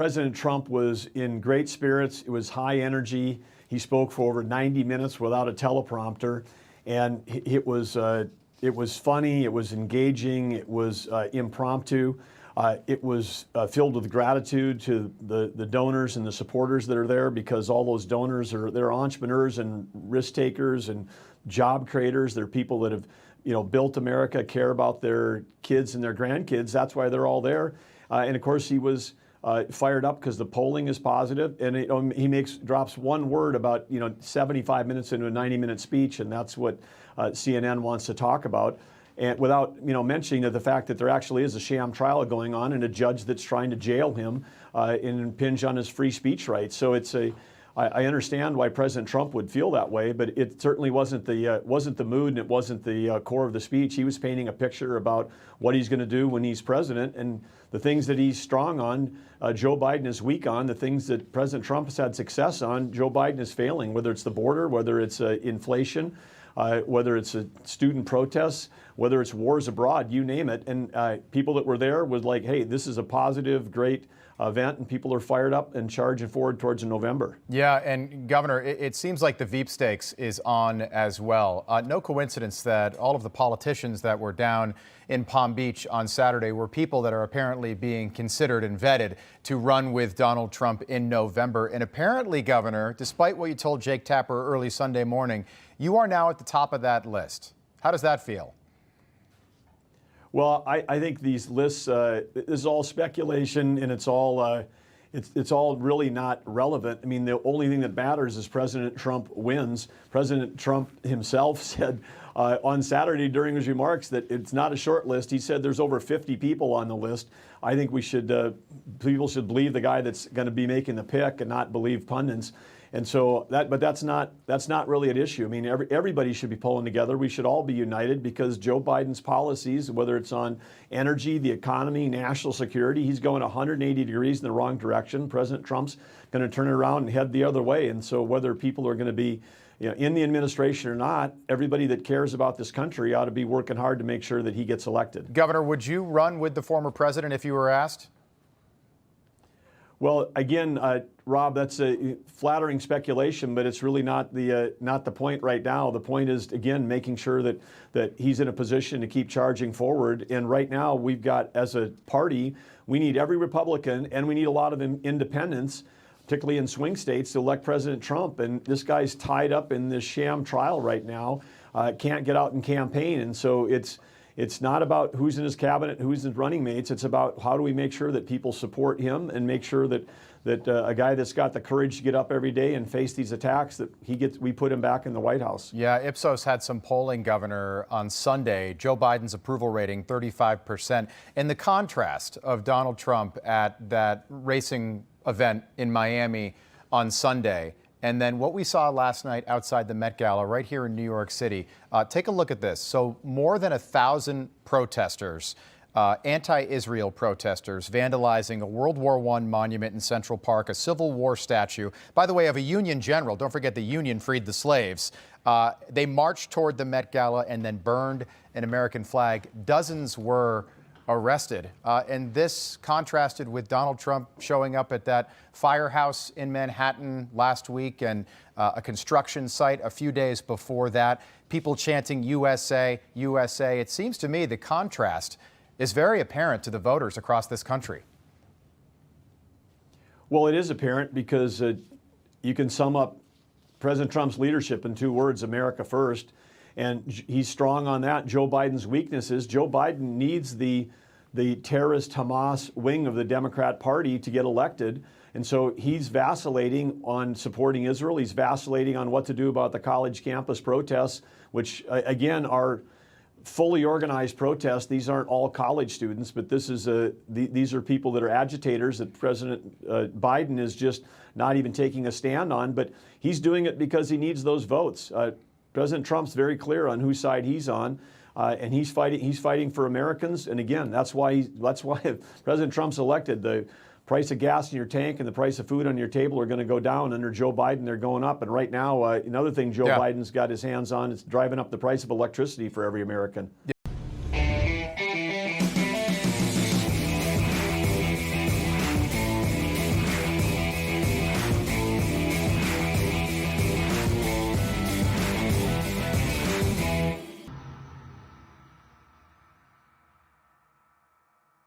President Trump was in great spirits. It was high energy. He spoke for over 90 minutes without a teleprompter, and it was funny. It was engaging. It was impromptu. It was filled with gratitude to the donors and the supporters that are there, because all those donors they're entrepreneurs and risk takers and job creators. They're people that have built America, care about their kids and their grandkids. That's why they're all there. And of course, he was fired up because the polling is positive, and he drops one word about 75 minutes into a 90-minute speech, and that's what CNN wants to talk about, and without mentioning the fact that there actually is a sham trial going on and a judge that's trying to jail him and impinge on his free speech rights. So I understand why President Trump would feel that way, but it certainly wasn't the mood, and it wasn't the core of the speech. He was painting a picture about what he's going to do when he's president, and the things that he's strong on, Joe Biden is weak on. The things that President Trump has had success on, Joe Biden is failing, whether it's the border, whether it's inflation, whether it's student protests, whether it's wars abroad, you name it. And people that were there was like, hey, this is a positive, great event, and people are fired up and charging forward towards November. Yeah, and Governor, it seems like the Veep stakes is on as well. No coincidence that all of the politicians that were down in Palm Beach on Saturday were people that are apparently being considered and vetted to run with Donald Trump in November. And apparently, Governor, despite what you told Jake Tapper early Sunday morning, you are now at the top of that list. How does that feel? Well, I think these lists, this is all speculation, and it's all really not relevant. I mean, the only thing that matters is President Trump wins. President Trump himself said on Saturday during his remarks that it's not a short list. He said there's over 50 people on the list. I think people should believe the guy that's going to be making the pick and not believe pundits. And so but that's not really an issue. I mean, everybody should be pulling together. We should all be united, because Joe Biden's policies, whether it's on energy, the economy, national security, he's going 180 degrees in the wrong direction. President Trump's going to turn it around and head the other way. And so whether people are going to be in the administration or not, everybody that cares about this country ought to be working hard to make sure that he gets elected. Governor, would you run with the former president if you were asked? Well, again, Rob, that's a flattering speculation, but it's really not the point right now. The point is, again, making sure that he's in a position to keep charging forward. And right now, we've got, as a party, we need every Republican, and we need a lot of independents, particularly in swing states, to elect President Trump. And this guy's tied up in this sham trial right now, can't get out and campaign. And so it's not about who's in his cabinet, who's his running mates. It's about how do we make sure that people support him, and make sure that a guy that's got the courage to get up every day and face these attacks, that we put him back in the White House. Yeah, Ipsos had some polling, Governor, on Sunday. Joe Biden's approval rating, 35%. And the contrast of Donald Trump at that racing event in Miami on Sunday, and then what we saw last night outside the Met Gala right here in New York City. Take a look at this. So more than 1,000 protesters, anti-Israel protesters, vandalizing a World War I monument in Central Park, a Civil War statue, by the way, of a Union general. Don't forget the Union freed the slaves. They marched toward the Met Gala and then burned an American flag. Dozens were arrested. And this contrasted with Donald Trump showing up at that firehouse in Manhattan last week, and a construction site a few days before that. People chanting USA, USA. It seems to me the contrast is very apparent to the voters across this country. Well, it is apparent, because you can sum up President Trump's leadership in two words: America first. And he's strong on that. Joe Biden's weakness is Joe Biden needs the terrorist Hamas wing of the Democrat Party to get elected. And so he's vacillating on supporting Israel. He's vacillating on what to do about the college campus protests, which, again, are fully organized protests. These aren't all college students, but these are people that are agitators that President Biden is just not even taking a stand on. But he's doing it because he needs those votes. President Trump's very clear on whose side he's on, and he's fighting for Americans. And again, that's why if President Trump's elected, the price of gas in your tank and the price of food on your table are going to go down. Under Joe Biden, they're going up. And right now, another thing Joe Biden's got his hands on is driving up the price of electricity for every American.